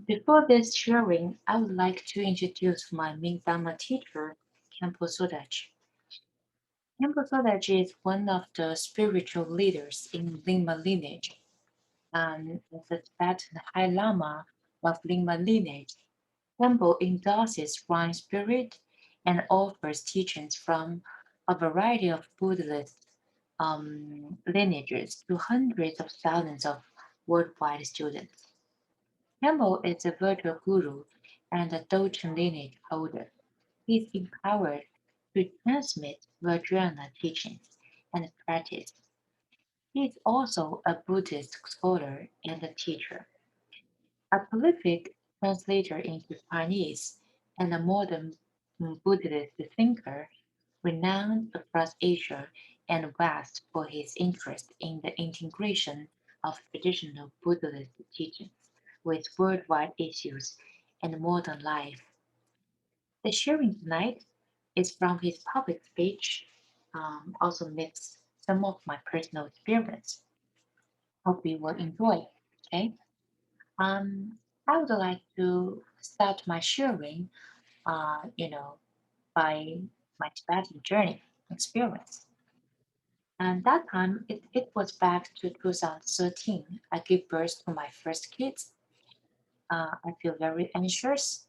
Before this sharing, I would like to introduce my main Dharma teacher, Khenpo Sodachi. Khenpo Sodachi is one of the spiritual leaders in Lingma lineage, and as the Tibetan High Lama of Lingma lineage, Khenpo endorses one spirit and offers teachings from a variety of Buddhist lineages to hundreds of thousands of worldwide students. Campbell is a virtual guru and a Dogen lineage holder. He is empowered to transmit Vajrayana teachings and practice. He is also a Buddhist scholar and a teacher, a prolific translator into Chinese, and a modern Buddhist thinker renowned across Asia and West for his interest in the integration of traditional Buddhist teachings with worldwide issues and modern life. The sharing tonight is from his public speech, also mix some of my personal experience. Hope you will enjoy. Okay. Um, I would like to start my sharing, by my Tibetan journey experience. And that time, it was back to 2013. I gave birth to my first kids. I feel very anxious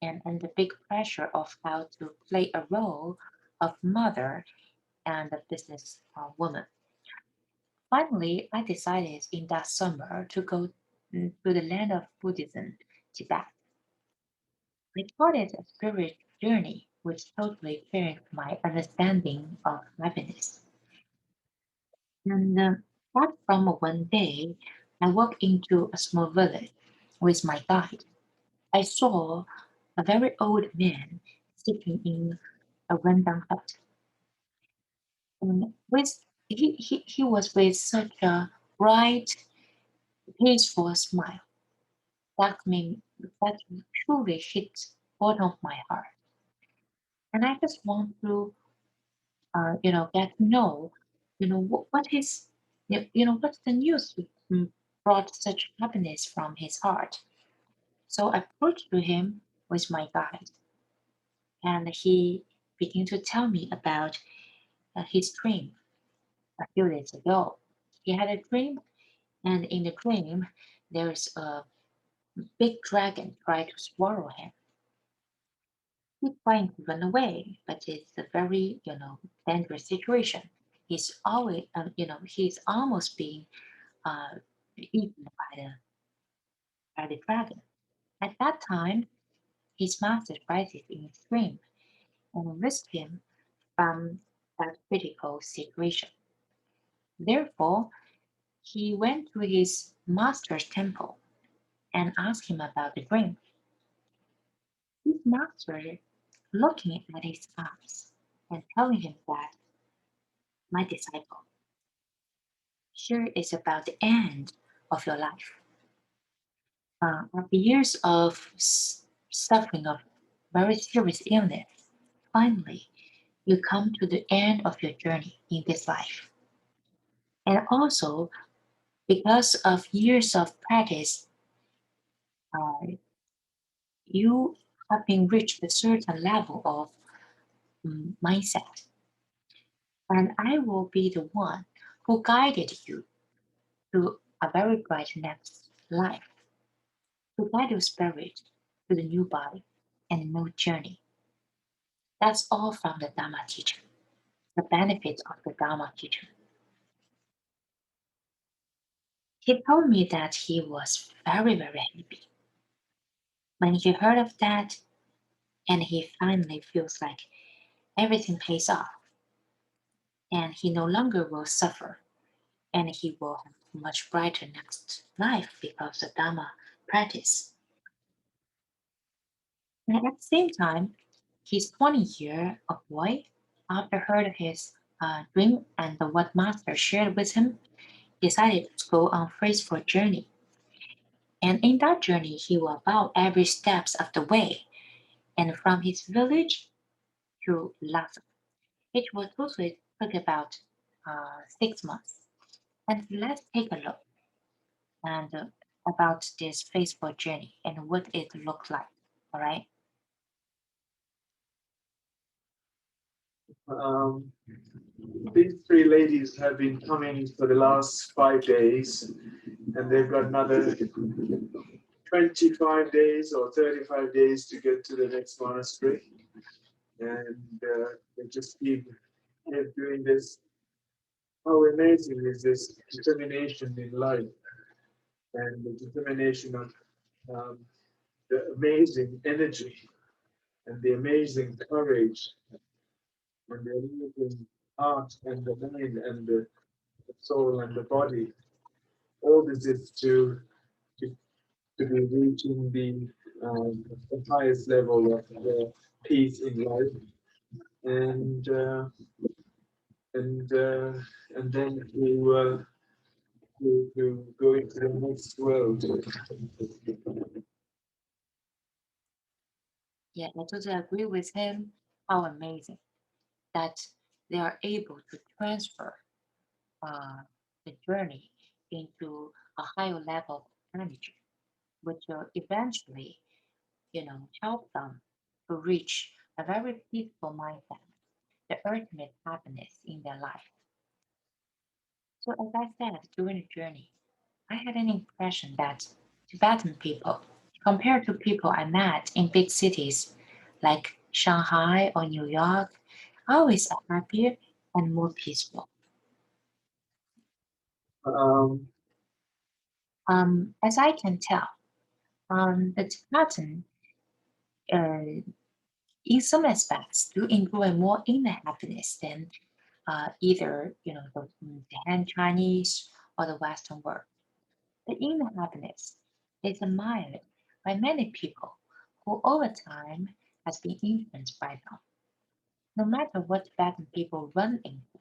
and under big pressure of how to play a role of mother and a business woman. Finally, I decided in that summer to go to the land of Buddhism, Tibet. I called it a spirit journey, which totally changed my understanding of happiness. And Back from one day, I walked into a small village with my guide. I saw a very old man sitting in a rundown hut, and he was with such a bright, peaceful smile that truly hit bottom of my heart. And I just want to, get to know, what is, what's the news brought such happiness from his heart. So I approached to him with my guide, and he began to tell me about his dream a few days ago. He had a dream, and in the dream, there's a big dragon trying to swallow him. He's trying to run away, but it's a very, dangerous situation. He's almost being eaten by the dragon. At that time, his master rises in his dream and rescues him from that critical situation. Therefore, he went to his master's temple and asked him about the dream. His master looking at his eyes and telling him that, my disciple, here is about the end of your life. After years of suffering of very serious illness, finally you come to the end of your journey in this life. And also, because of years of practice, uh, you have been reached a certain level of mindset. And I will be the one who guided you to a very bright next life, to guide your spirit to the new body and new journey. That's all from the Dharma teacher, the benefits of the Dharma teacher. He told me that he was very, very happy when he heard of that, and he finally feels like everything pays off and he no longer will suffer and he will have a much brighter next life because of Dharma practice. And at the same time, his 20-year-old boy, after heard his dream and what Master shared with him, decided to go on faithful journey. And in that journey, he will bow every steps of the way. And from his village to Lhasa, it will totally took about 6 months. And let's take a look. And about this faithful journey and what it looked like. All right. Um, these three ladies have been coming for the last 5 days, and they've got another 25 days or 35 days to get to the next monastery. And they just keep doing this. How amazing is this determination in life and the determination of um, the amazing energy and the amazing courage and the amazing heart and the mind and the soul and the body. All this is to, to be reaching the highest level of the peace in life and and uh, and then to go into the next world. Yeah, I totally agree with him. How amazing that they are able to transfer uh, the journey into a higher level of energy, which will eventually, help them to reach a very peaceful mindset, the ultimate happiness in their life. So, as I said during the journey, I had an impression that Tibetan people, compared to people I met in big cities like Shanghai or New York, always are happier and more peaceful. Um, As I can tell, the Tibetan, uh, in some aspects, do enjoy more inner happiness than either the Han Chinese or the Western world. The inner happiness is admired by many people who over time has been influenced by them. No matter what Tibetan people run into,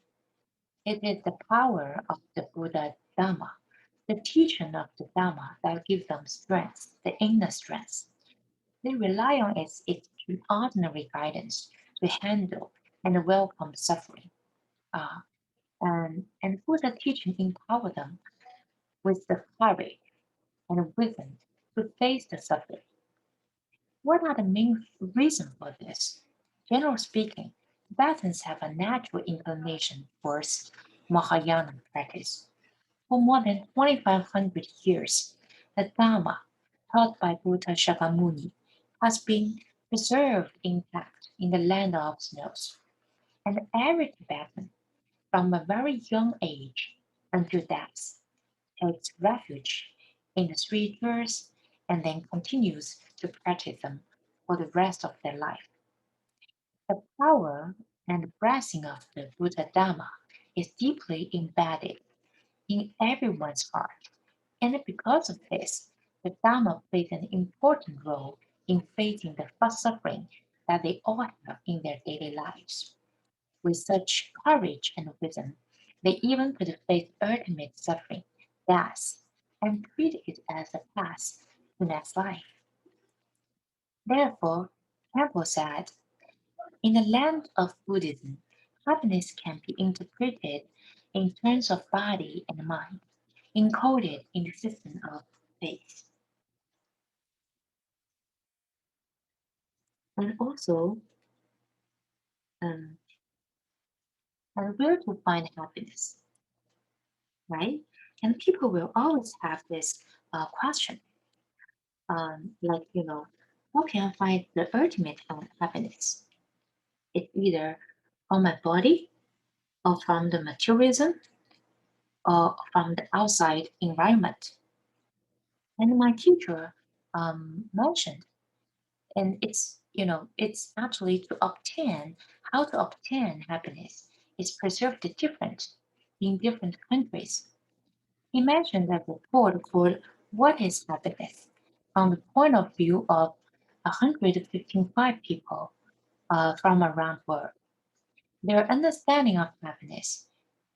it is the power of the Buddha Dhamma, the teaching of the Dhamma that gives them strength, the inner strength. They rely on its extraordinary guidance to handle and welcome suffering. Uh, and Buddha teaching empower them with the courage and wisdom to face the suffering. What are the main reasons for this? Generally speaking, Tibetans have a natural inclination towards Mahayana practice. For more than 2,500 years, the Dharma taught by Buddha Shakyamuni has been preserved intact in the land of snows, and every Tibetan, from a very young age until death, takes refuge in the scriptures and then continues to practice them for the rest of their life. The power and blessing of the Buddha Dhamma is deeply embedded in everyone's heart, and because of this, the Dhamma plays an important role in facing the first suffering that they all have in their daily lives. With such courage and wisdom, they even could face ultimate suffering, death, and treat it as a path to next life. Therefore, Campbell said, in the land of Buddhism, happiness can be interpreted in terms of body and mind, encoded in the system of faith. And also, um, and where to find happiness, right? And people will always have this question, like, how can I find the ultimate happiness? It's either from my body or from the materialism or from the outside environment. And my teacher mentioned, and it's actually to obtain how to obtain happiness is preserved different in different countries. He mentioned that report called "What is Happiness?" from the point of view of 155 people from around the world. Their understanding of happiness,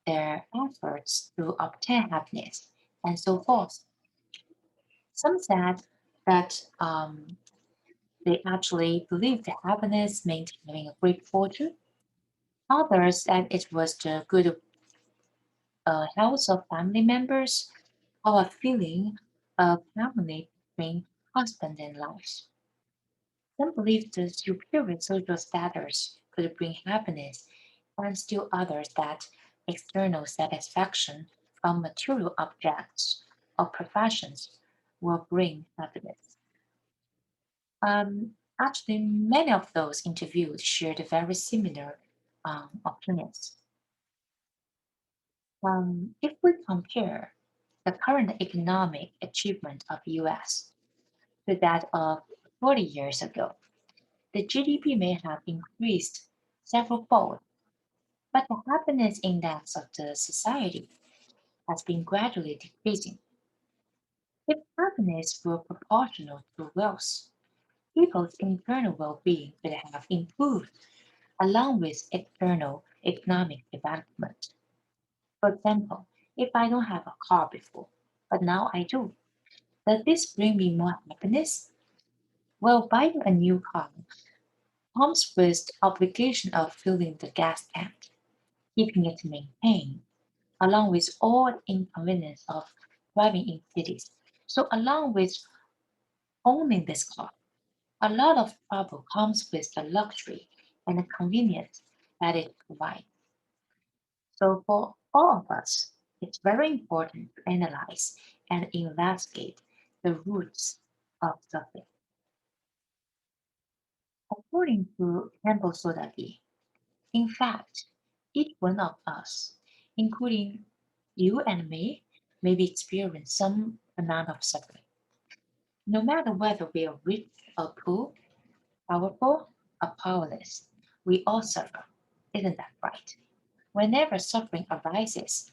their efforts to obtain happiness, and so forth. Some said that they actually believed that happiness meant having a great fortune. Others said it was the good health of family members or a feeling a harmony between husband and wife. Some believe the superior social status could bring happiness, and still others that external satisfaction from material objects or professions will bring happiness. Actually, many of those interviewed shared very similar opinions. If we compare the current economic achievement of US to that of 40 years ago, the GDP may have increased several fold, but the happiness index of the society has been gradually decreasing. If happiness were proportional to wealth, people's internal well-being would have improved along with external economic development. For example, if I don't have a car before, but now I do, does this bring me more happiness? Well, buying a new car comes with the obligation of filling the gas tank, keeping it maintained, along with all the inconvenience of driving in cities. So along with owning this car, a lot of trouble comes with the luxury and the convenience that it provides. So for all of us, it's very important to analyze and investigate the roots of suffering. According to Temple Sodaki, in fact, each one of us, including you and me, maybe experience some amount of suffering. No matter whether we are rich or poor, powerful or powerless, we all suffer. Isn't that right? Whenever suffering arises,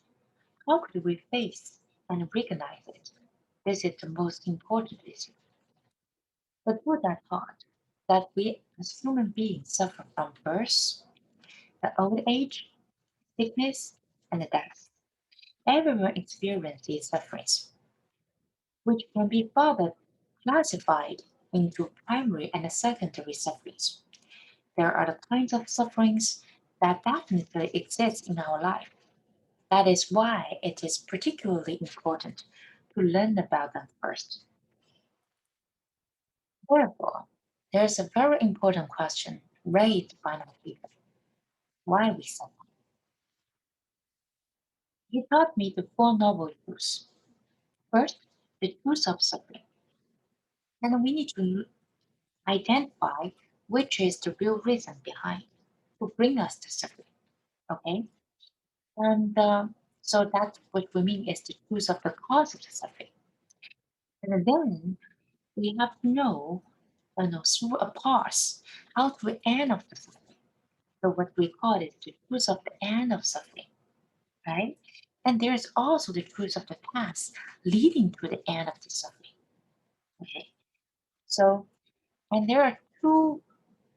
how could we face and recognize it? This is the most important issue. But Buddha taught that we as human beings suffer from birth, the old age, sickness, and death. Everyone experiences sufferings, which can be further classified into primary and secondary sufferings. There are the kinds of sufferings that definitely exist in our life. That is why it is particularly important to learn about them first. Therefore, there is a very important question raised by my people: why we suffer. He taught me the four noble truths. First, the truth of suffering. And we need to identify which is the real reason behind to bring us to suffering. Okay? And so that's what we mean is the truth of the cause of the suffering. And then we have to know, through a pause, how to end of the suffering. So what we call it the truth of the end of suffering, right? And there is also the truth of the past leading to the end of the suffering. Okay. So and there are two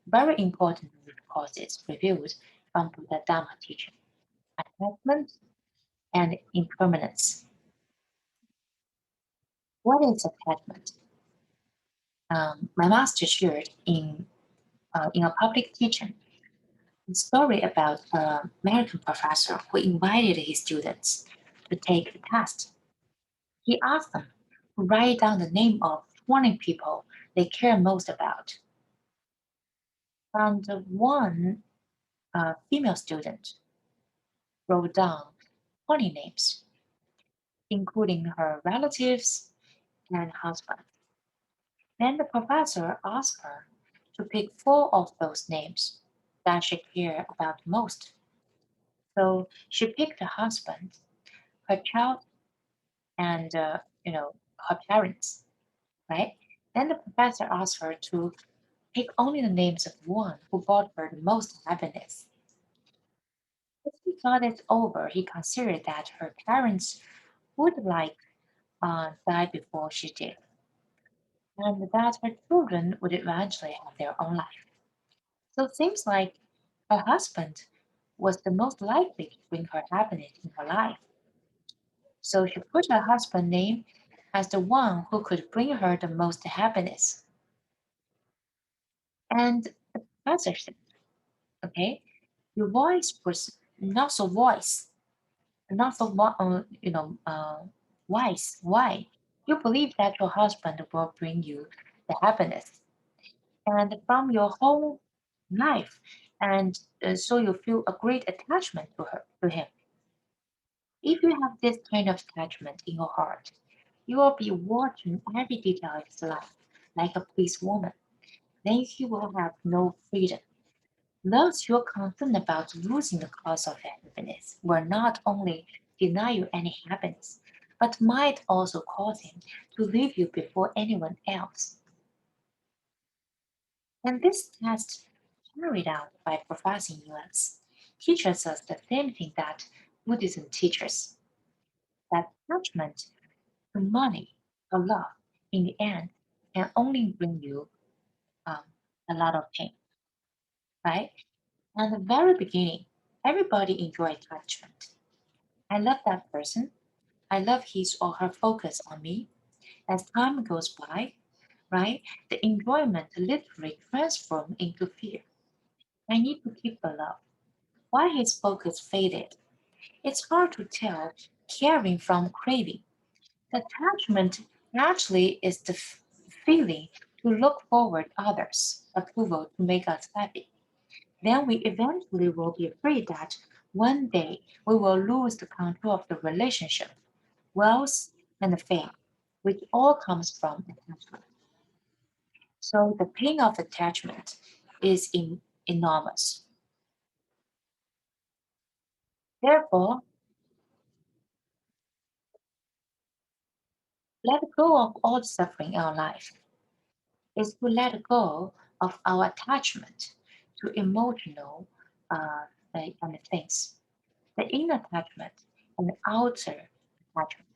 very important root causes revealed from Buddha Dhamma teaching: attachment and impermanence. What is attachment? My master shared in a public teaching a story about an American professor who invited his students to take the test. He asked them to write down the name of 20 people they care most about. And one female student wrote down 20 names, including her relatives and husband. Then the professor asked her to pick four of those names that she cared about most. So she picked her husband, her child, and her parents, right? Then the professor asked her to pick only the names of one who brought her the most happiness. As he thought it over, he considered that her parents would die before she did, and that her children would eventually have their own life. So it seems like her husband was the most likely to bring her happiness in her life. So she put her husband's name as the one who could bring her the most happiness. And the professor said, okay, your voice was not so voice, not so wise. Why? You believe that your husband will bring you the happiness and from your whole life, and so you feel a great attachment to him. If you have this kind of attachment in your heart, you will be watching every detail of his life like a policewoman. Then he will have no freedom. Those who are concerned about losing the cause of happiness will not only deny you any happiness, but might also cause him to leave you before anyone else. And this test, carried out by Professor US, teaches us the same thing that Buddhism teaches, that attachment to money or love in the end can only bring you um, a lot of pain, right? And the very beginning, everybody enjoy attachment. I love that person. I love his or her focus on me. As time goes by, right, the enjoyment literally transforms into fear. I need to keep the love. Why his focus faded? It's hard to tell caring from craving. The attachment actually is the feeling to look forward others' approval to make us happy. Then we eventually will be afraid that one day we will lose the control of the relationship, wealth, and the fame, which all comes from attachment. So the pain of attachment is enormous. Therefore, let go of all suffering in our life is to let go of our attachment to emotional uh, and things, the inner attachment and the outer attachment.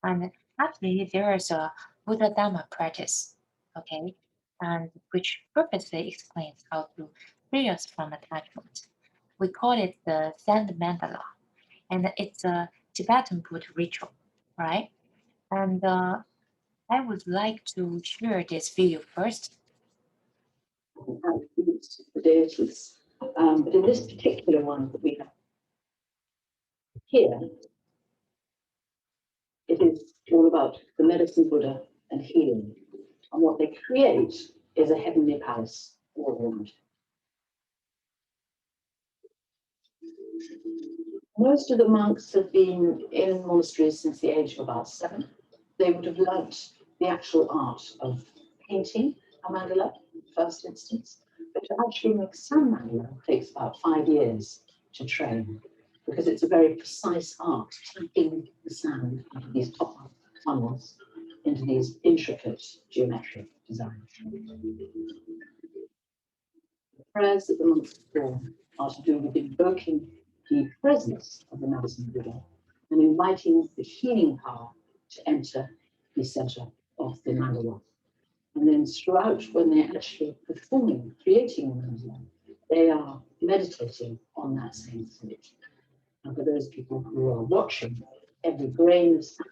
And actually, there is a Buddha Dhamma practice, okay, and which perfectly explains how to free us from attachment. We call it the sand mandala, and it's a Tibetan Buddha ritual, right? And I would like to share this video first. Attributes of the deities. But in this particular one that we have here, it is all about the medicine Buddha and healing. And what they create is a heavenly palace all around. Most of the monks have been in monasteries since the age of about 7. They would have learnt the actual art of painting a mandala, first instance, but to actually make some mandala takes about 5 years to train because it's a very precise art, tapping the sand into these top funnels, into these intricate geometric designs. The prayers that the monks perform are to do with invoking the presence of the medicine Buddha and inviting the healing power to enter the center of the mandala. And then throughout, when they're actually performing, creating the mandala, they are meditating on that same image. And for those people who are watching, every grain of sand,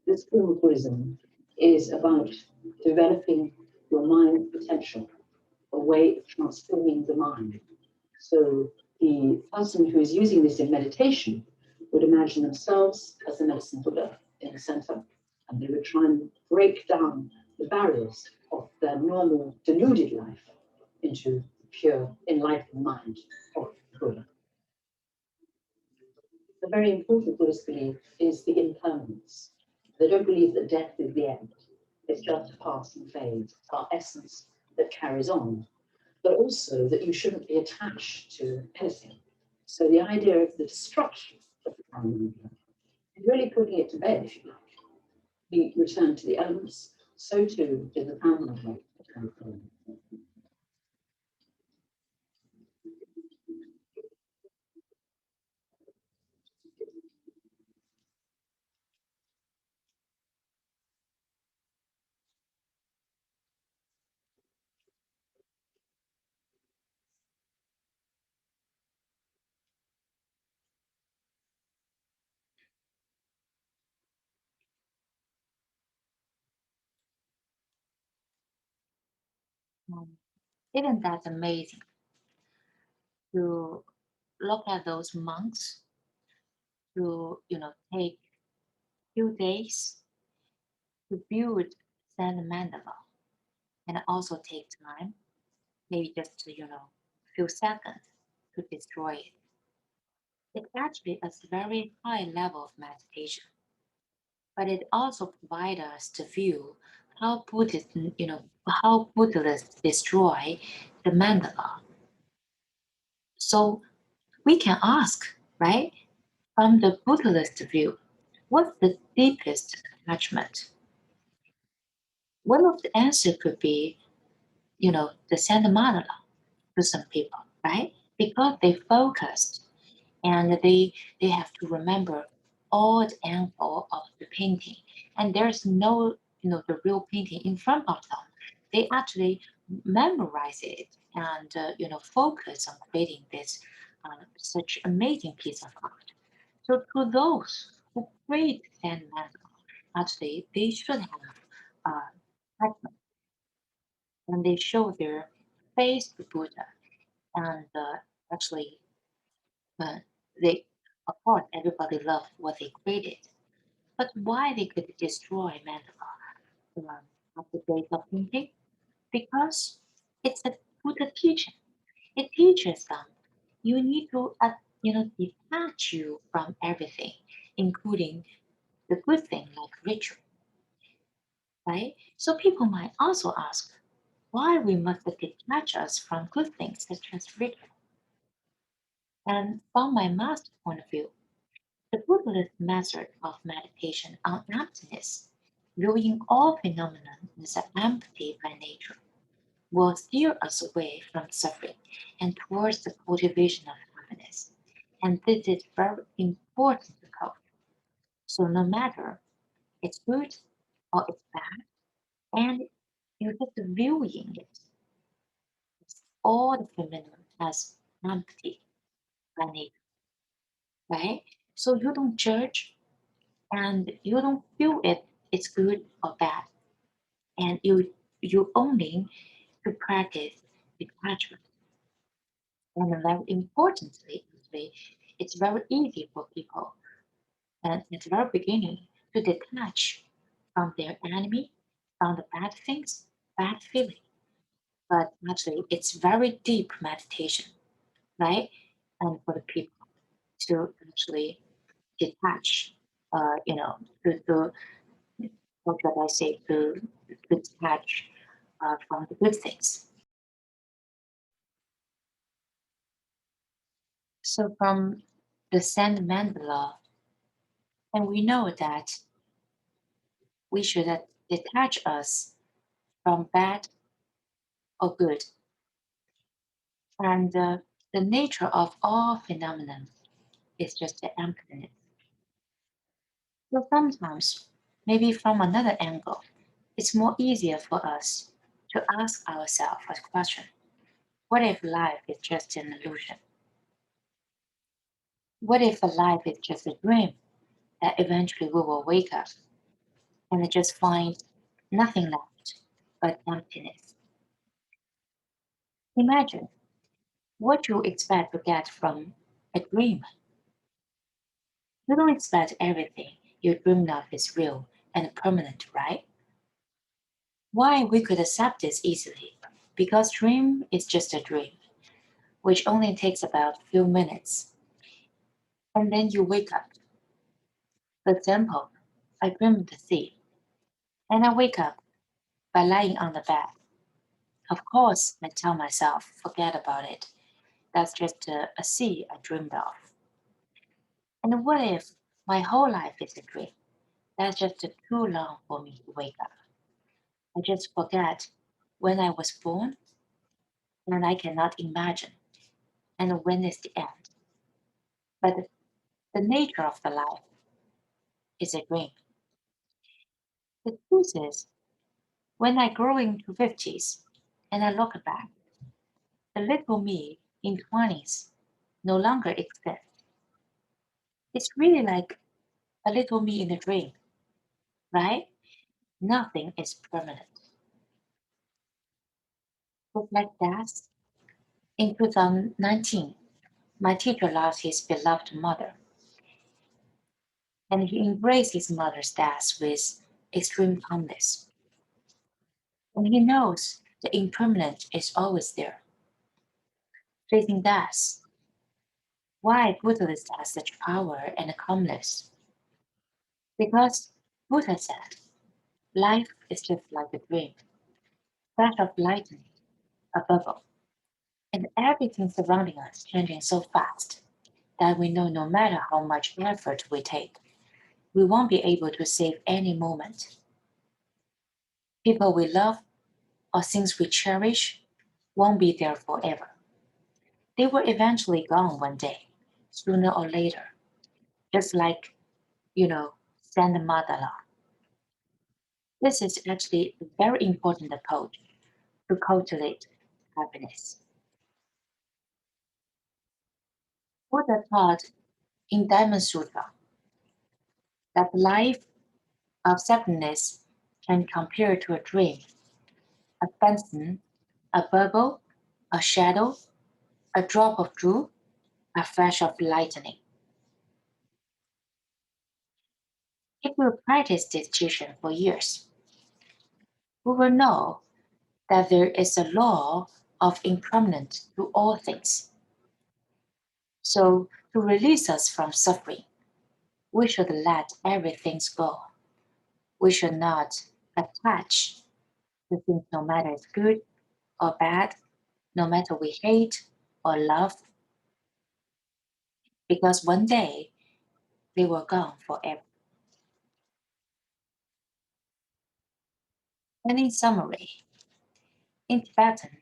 this form of Buddhism is about developing your mind potential, a way of transforming the mind. So the person who is using this in meditation would imagine themselves as the medicine Buddha in the center, and they would try and break down the barriers of their normal deluded life into the pure enlightened mind of the Buddha. The very important Buddhist belief is the impermanence. They don't believe that death is the end. It's just a passing phase. It's our essence that carries on, but also that you shouldn't be attached to anything. So the idea of the destruction of the karma is really putting it to bed, if you like. We return to the elements, so too did the karma return to them. Um, isn't that amazing to look at those monks to take few days to build sand mandala and also take time, maybe just few seconds to destroy it. It's actually a very high level of meditation, but it also provides us to view how how Buddhists destroy the mandala. So we can ask, right, from the Buddhist view, what's the deepest attachment? One of the answers could be, the Santa Manala to some people, right? Because they focused and they have to remember all the angle of the painting, and there's no the real painting in front of them. They actually memorize it and focus on creating this such amazing piece of art. So to those who create Zen mantra, actually they should have attachment, and they show their face to Buddha, and actually uh, they of course everybody loved what they created. But why they could destroy Mandala at the date of painting? Because it's a Buddha teaching. It teaches them you need to detach you from everything, including the good thing like ritual, right? So people might also ask why we must detach us from good things such as ritual. And from my master point of view, the Buddhist method of meditation on emptiness, viewing all phenomena as empty by nature, will steer us away from suffering and towards the cultivation of happiness. And this is very important to cover. So no matter it's good or it's bad, and you're just viewing it, as all the phenomena as empty by nature, right? So you don't judge and you don't feel it's good or bad, and you only to practice detachment. And very importantly, actually, it's very easy for people at the very beginning to detach from their enemy, from the bad things, bad feeling. But actually, it's very deep meditation, right? And for the people to actually detach, to what should I say, to detach from the good things. So from the Sand Mandala, and we know that we should detach us from bad or good, and the nature of all phenomena is just the emptiness. So sometimes, maybe from another angle, it's more easier for us to ask ourselves a question: what if life is just an illusion? What if a life is just a dream that eventually we will wake up and just find nothing left but emptiness? Imagine what you expect to get from a dream. You don't expect everything you dreamed of is real and permanent, right? Why we could accept this easily? Because dream is just a dream, which only takes about a few minutes, and then you wake up. For example, I dreamed the sea, and I wake up by lying on the bed. Of course, I tell myself, forget about it. That's just a sea I dreamed of. And what if my whole life is a dream? That's just too long for me to wake up. I just forget when I was born, and I cannot imagine, and when is the end. But the nature of the life is a dream. The truth is, when I grow into 50s and I look back, the little me in 20s no longer exists. It's really like a little me in a dream, right? Nothing is permanent. Just like that, in 2019, my teacher lost his beloved mother, and he embraced his mother's death with extreme calmness. And he knows the impermanent is always there. Facing death, why Buddhists has such power and calmness? Because Buddha said, life is just like a dream, flash of lightning, a bubble, and everything surrounding us changing so fast that we know no matter how much effort we take, we won't be able to save any moment. People we love or things we cherish won't be there forever. They will eventually gone one day, sooner or later, just like, Santa Madala. This is actually a very important approach to cultivate happiness. Buddha taught in Diamond Sutra that life of separateness can compare to a dream, a phantom, a bubble, a shadow, a drop of dew, a flash of lightning. If we practice this teaching for years, we will know that there is a law of impermanence to all things. So, to release us from suffering, we should let everything go. We should not attach to things no matter it's good or bad, no matter we hate or love, because one day they will gone forever. And in summary, in Tibetan,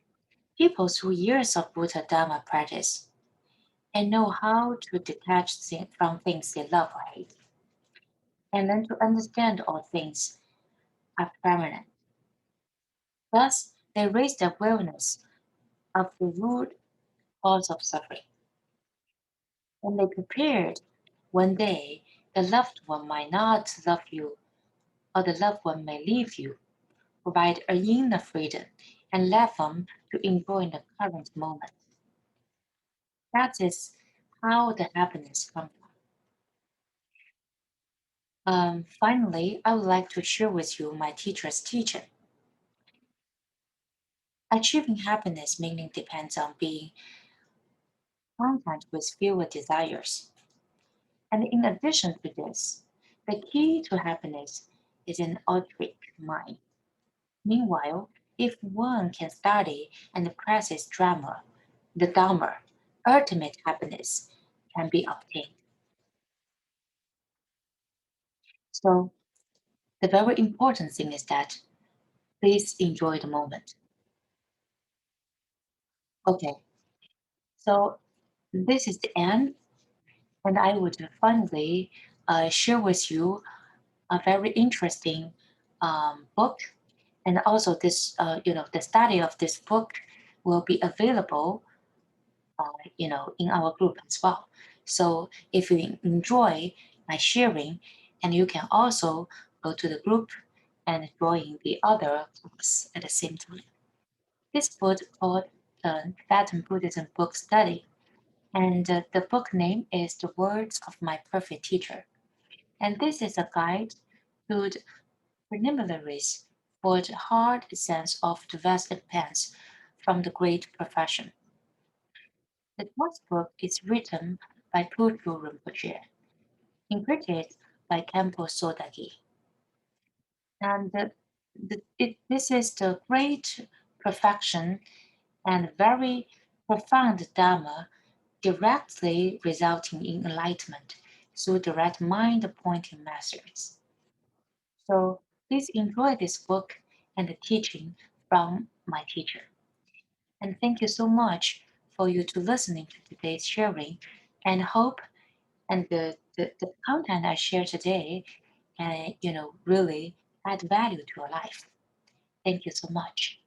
people through years of Buddha Dharma practice and know how to detach from things they love or hate, and learn to understand all things are permanent. Thus, they raise the awareness of the root cause of suffering, and they prepared one day the loved one might not love you, or the loved one may leave you, provide a inner freedom, and let them to enjoy the current moment. That is how the happiness comes from. Finally, I would like to share with you my teacher's teaching. Achieving happiness meaning depends on being content with fewer desires. And in addition to this, the key to happiness is an altruistic mind. Meanwhile, if one can study and practice drama, the Dharma, ultimate happiness can be obtained. So the very important thing is that please enjoy the moment. Okay, so this is the end, and I would finally share with you a very interesting book, and also this, the study of this book will be available, in our group as well. So if you enjoy my sharing, and you can also go to the group and join the other groups at the same time. This book called Tibetan Buddhism Book Study, and the book name is The Words of My Perfect Teacher. And this is a guide to the preliminaries for the hard sense of the vast expanse from the great profession. The fourth book is written by Putu Rinpoche, interpreted by Kempo Sodagi. And this is the great perfection and very profound Dharma directly resulting in enlightenment through direct mind pointing methods. So please enjoy this book and the teaching from my teacher. And thank you so much for you to listening to today's sharing, and hope and the content I share today can really add value to your life. Thank you so much.